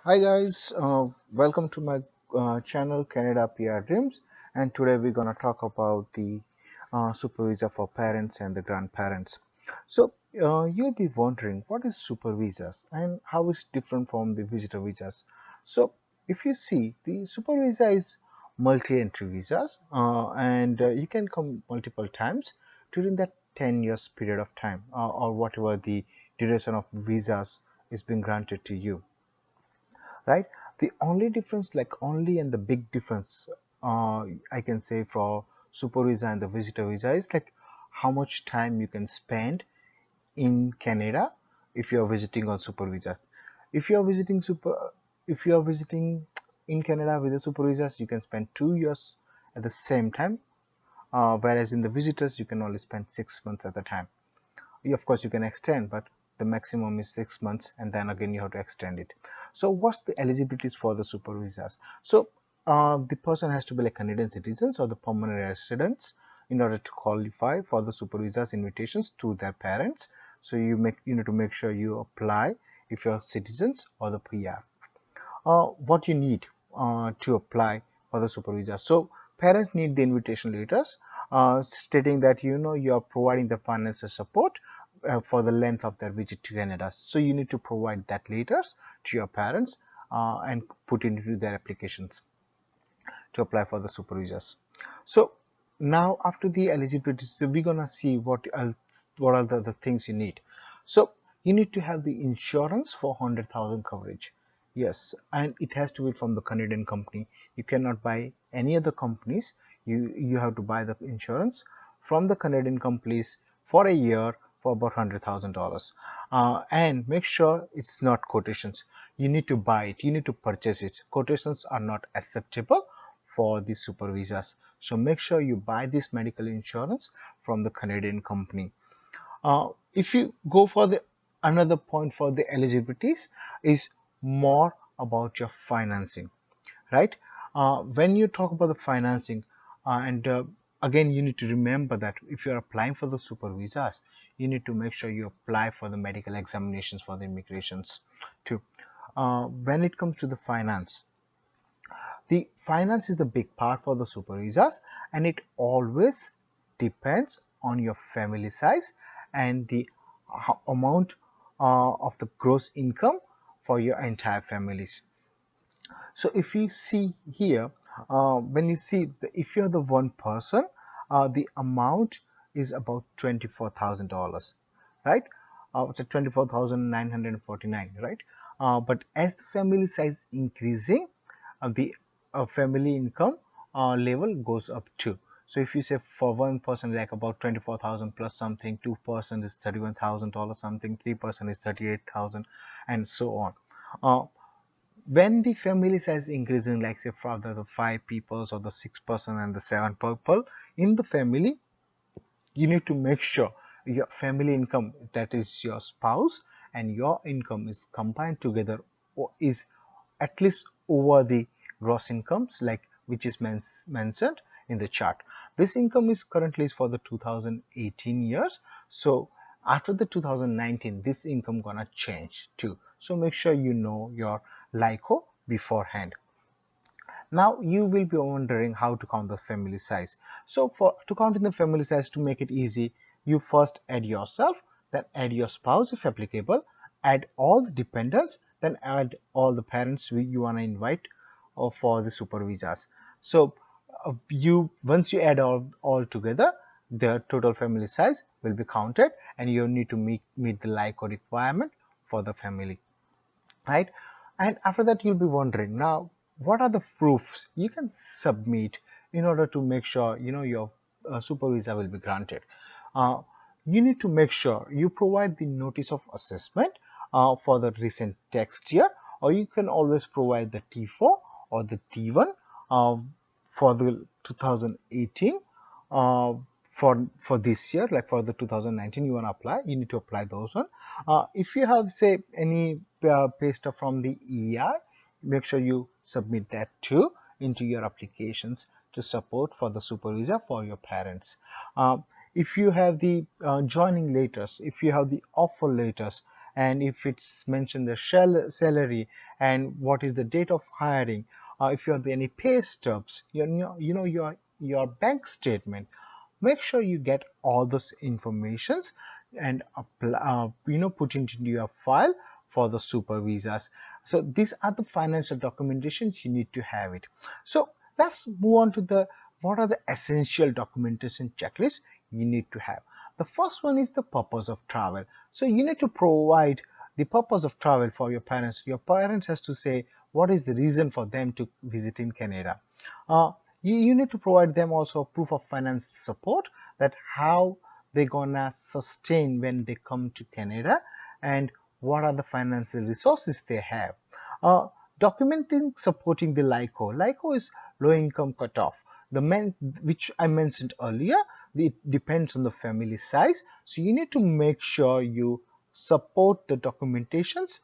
Hi guys, welcome to my channel Canada PR Dreams, and today we're gonna talk about the Supervisa for parents and the grandparents. So you'll be wondering what is Supervisas and how it's different from the visitor visas. So if you see, the Supervisa is multi-entry visas, and you can come multiple times during that 10 years period of time, or whatever the duration of visas is being granted to you, right? The only difference, like only and the big difference, I can say for super visa and the visitor visa is like how much time you can spend in Canada if you are visiting on super visa. If you are visiting super, if you are visiting in Canada with the super visas, you can spend 2 years at the same time, whereas in the visitors you can only spend 6 months at a time. Of course you can extend, but the maximum is 6 months, and then again you have to extend it. So what's the eligibilities for the super visas? So the person has to be like Canadian citizens or the permanent residents in order to qualify for the super visas invitations to their parents. So you need to make sure you apply if you're citizens or the PR. What you need to apply for the super visa. So parents need the invitation letters stating that you are providing the financial support for the length of their visit to Canada. So you need to provide that letters to your parents and put into their applications to apply for the super visas. So now after the eligibility, so we're gonna see what are the things you need. So you need to have the insurance for 100,000 coverage. Yes, and it has to be from the Canadian company. You cannot buy any other companies. You have to buy the insurance from the Canadian companies for a year for about $100,000. And make sure it's not quotations. You need to buy it. You need to purchase it. Quotations are not acceptable for the super visas. So make sure you buy this medical insurance from the Canadian company. If you go for the another point for the eligibilities is more about your financing, right? When you talk about the financing, and again, you need to remember that if you are applying for the super visas, you need to make sure you apply for the medical examinations for the immigrations too. When it comes to the finance is the big part for the super visas, and it always depends on your family size and the amount of the gross income for your entire families. So if you see here, when you see if you're the one person, the amount is about $24,000, right? It's 24,949, right? But as the family size increasing, the family income level goes up too. So if you say for one person like about 24,000 plus something, 2% is $31,000 something, 3% is 38,000, and so on. When the family size increasing, like say for the five people or the 6 person and the seven people in the family, you need to make sure your family income, that is your spouse and your income, is combined together or is at least over the gross incomes, like which is mentioned in the chart. This income is currently is for the 2018 years. So after the 2019, this income gonna change too. So make sure you know your LICO beforehand. Now you will be wondering how to count the family size. So for to count in the family size, to make it easy, you first add yourself, then add your spouse if applicable, add all the dependents, then add all the parents you want to invite for the super visas. So you once you add all together, the total family size will be counted, and you need to meet the LICO requirement for the family, right? And after that, you'll be wondering now, what are the proofs you can submit in order to make sure your super visa will be granted. uh, you need to make sure you provide the notice of assessment for the recent tax year, or you can always provide the T4 or the T1 uh, for the 2018, uh, for this year, like for the 2019 you want to apply, you need to apply those one. If you have say any pay stuff from the EI, make sure you submit that too into your applications to support for the super visa for your parents. if you have the joining letters, if you have the offer letters, and if it's mentioned the salary and what is the date of hiring, if you have any pay stubs, your bank statement, make sure you get all those informations and put into your file for the super visas. So these are the financial documentations you need to have it. So let's move on to the what are the essential documentation checklists you need to have. The first one is the purpose of travel. So you need to provide the purpose of travel for your parents. Your parents has to say what is the reason for them to visit in Canada. uh, you need to provide them also proof of finance support, that how they gonna sustain when they come to Canada, and what are the financial resources they have. uh, Documenting supporting the LICO. LICO is low income cutoff, which I mentioned earlier. It depends on the family size, so you need to make sure you support the documentations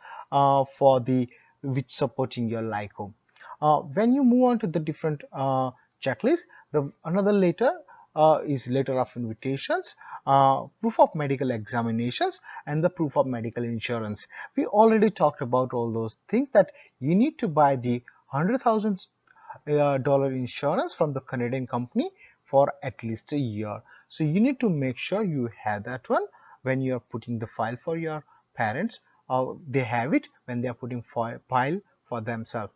for the which supporting your LICO. When you move on to the different checklists, the another letter is letter of invitations, proof of medical examinations, and the proof of medical insurance. We already talked about all those things, that you need to buy the $100,000 dollar insurance from the Canadian company for at least a year. So you need to make sure you have that one when you are putting the file for your parents, or they have it when they are putting file for themselves.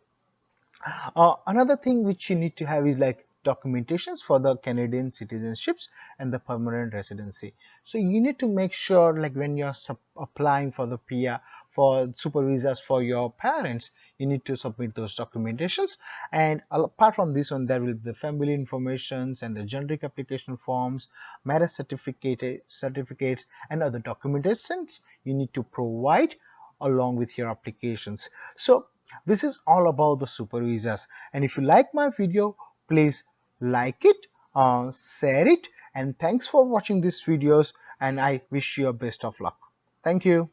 Another thing which you need to have is like documentations for the Canadian citizenships and the permanent residency. So you need to make sure, like when you're applying for the PR, for super visas for your parents, you need to submit those documentations. And apart from this one, there will be the family informations and the generic application forms, marriage certificates, and other documentations you need to provide along with your applications. So this is all about the super visas. And if you like my video, please like it, share it, and thanks for watching these videos, and I wish you a best of luck. Thank you.